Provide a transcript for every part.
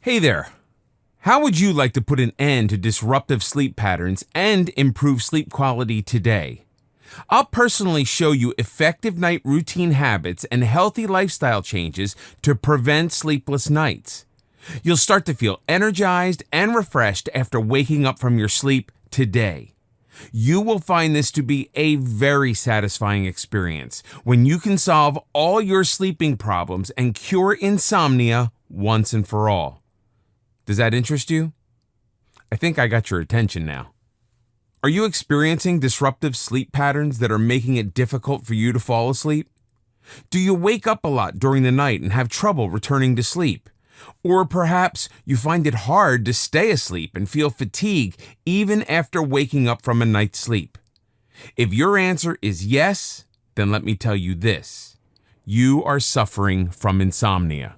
Hey there. How would you like to put an end to disruptive sleep patterns and improve sleep quality today? I'll personally show you effective night routine habits and healthy lifestyle changes to prevent sleepless nights. You'll start to feel energized and refreshed after waking up from your sleep today. You will find this to be a very satisfying experience when you can solve all your sleeping problems and cure insomnia once and for all. Does that interest you? I think I got your attention now. Are you experiencing disruptive sleep patterns that are making it difficult for you to fall asleep? Do you wake up a lot during the night and have trouble returning to sleep? Or perhaps you find it hard to stay asleep and feel fatigue even after waking up from a night's sleep? If your answer is yes, then let me tell you this: you are suffering from insomnia.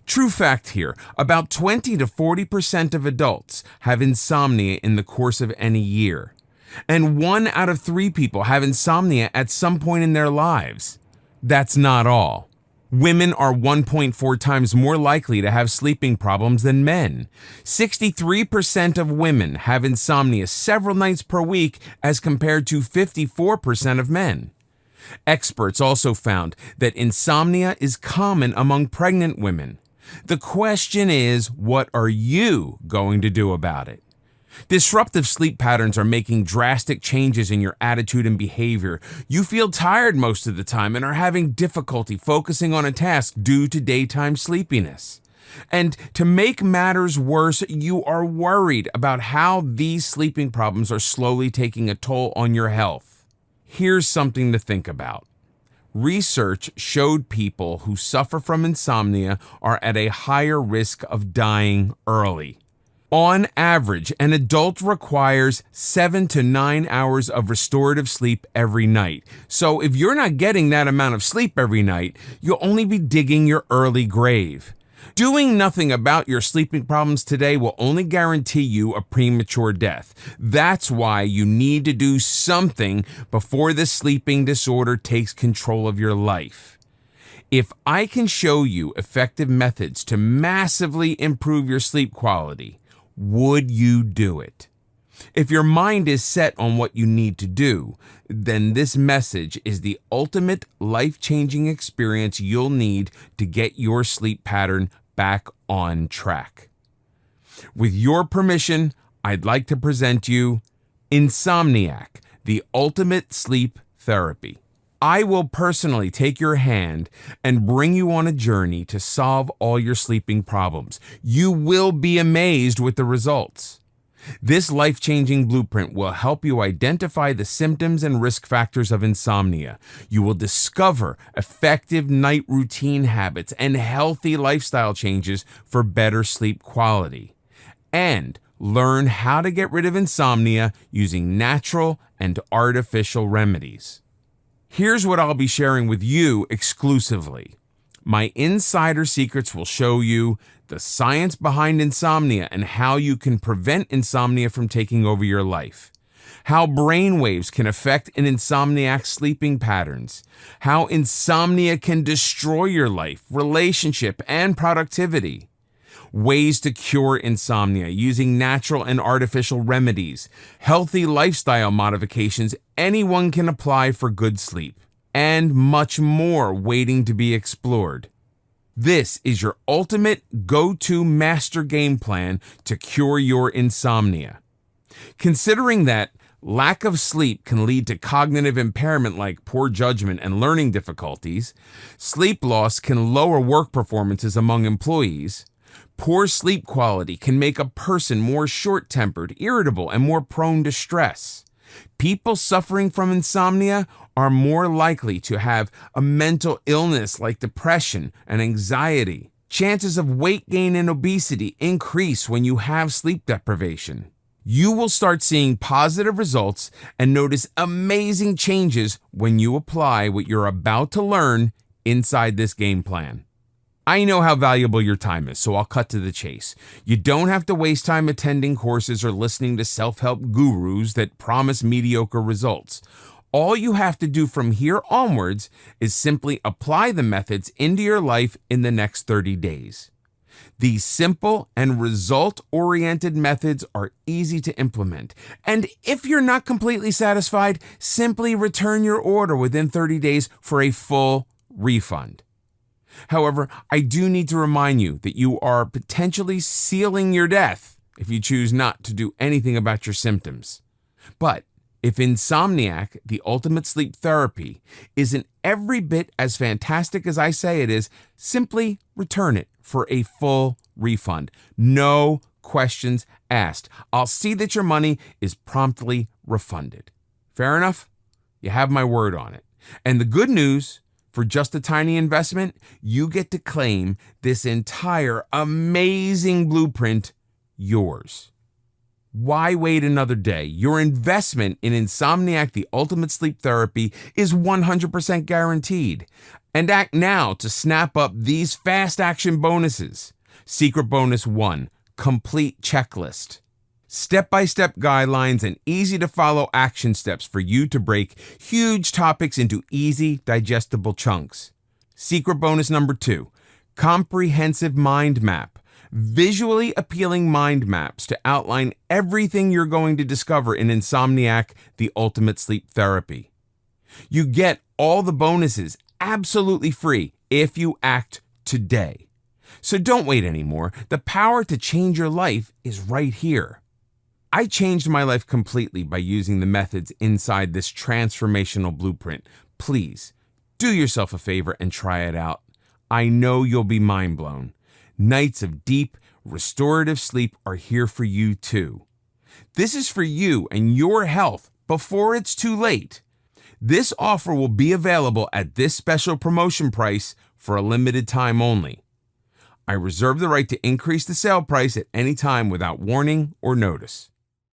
True fact here, about 20 to 40% of adults have insomnia in the course of any year. And 1 out of 3 people have insomnia at some point in their lives. That's not all. Women are 1.4 times more likely to have sleeping problems than men. 63% of women have insomnia several nights per week as compared to 54% of men. Experts also found that insomnia is common among pregnant women. The question is, what are you going to do about it? Disruptive sleep patterns are making drastic changes in your attitude and behavior. You feel tired most of the time and are having difficulty focusing on a task due to daytime sleepiness. And to make matters worse, you are worried about how these sleeping problems are slowly taking a toll on your health. Here's something to think about. Research showed people who suffer from insomnia are at a higher risk of dying early. On average, an adult requires 7 to 9 hours of restorative sleep every night. So if you're not getting that amount of sleep every night, you'll only be digging your early grave. Doing nothing about your sleeping problems today will only guarantee you a premature death. That's why you need to do something before the sleeping disorder takes control of your life. If I can show you effective methods to massively improve your sleep quality, would you do it? If your mind is set on what you need to do, then this message is the ultimate life-changing experience you'll need to get your sleep pattern back on track. With your permission, I'd like to present you Insomniac, the ultimate sleep therapy. I will personally take your hand and bring you on a journey to solve all your sleeping problems. You will be amazed with the results. This life-changing blueprint will help you identify the symptoms and risk factors of insomnia. You will discover effective night routine habits and healthy lifestyle changes for better sleep quality, and learn how to get rid of insomnia using natural and artificial remedies. Here's what I'll be sharing with you exclusively. My insider secrets will show you the science behind insomnia and how you can prevent insomnia from taking over your life, how brain waves can affect an insomniac's sleeping patterns, how insomnia can destroy your life, relationship, and productivity, ways to cure insomnia using natural and artificial remedies, healthy lifestyle modifications anyone can apply for good sleep, and much more waiting to be explored. This is your ultimate go-to master game plan to cure your insomnia. Considering that lack of sleep can lead to cognitive impairment like poor judgment and learning difficulties, sleep loss can lower work performances among employees, poor sleep quality can make a person more short-tempered, irritable, and more prone to stress. People suffering from insomnia are more likely to have a mental illness like depression and anxiety. Chances of weight gain and obesity increase when you have sleep deprivation. You will start seeing positive results and notice amazing changes when you apply what you're about to learn inside this game plan. I know how valuable your time is, so I'll cut to the chase. You don't have to waste time attending courses or listening to self-help gurus that promise mediocre results. All you have to do from here onwards is simply apply the methods into your life in the next 30 days. These simple and result-oriented methods are easy to implement. And if you're not completely satisfied, simply return your order within 30 days for a full refund. However, I do need to remind you that you are potentially sealing your death if you choose not to do anything about your symptoms. But if Insomniac, the ultimate sleep therapy, isn't every bit as fantastic as I say it is, simply return it for a full refund. No questions asked. I'll see that your money is promptly refunded. Fair enough? You have my word on it. And the good news, for just a tiny investment, you get to claim this entire amazing blueprint yours. Why wait another day? Your investment in Insomniac, the ultimate sleep therapy, is 100% guaranteed. And act now to snap up these fast action bonuses. Secret Bonus 1, Complete Checklist. Step-by-step guidelines and easy-to-follow action steps for you to break huge topics into easy, digestible chunks. Secret Bonus number 2, Comprehensive Mind Map. Visually appealing mind maps to outline everything you're going to discover in Insomniac, the ultimate sleep therapy. You get all the bonuses absolutely free if you act today. So don't wait anymore. The power to change your life is right here. I changed my life completely by using the methods inside this transformational blueprint. Please, do yourself a favor and try it out. I know you'll be mind blown. Nights of deep, restorative sleep are here for you too. This is for you and your health before it's too late. This offer will be available at this special promotion price for a limited time only. I reserve the right to increase the sale price at any time without warning or notice.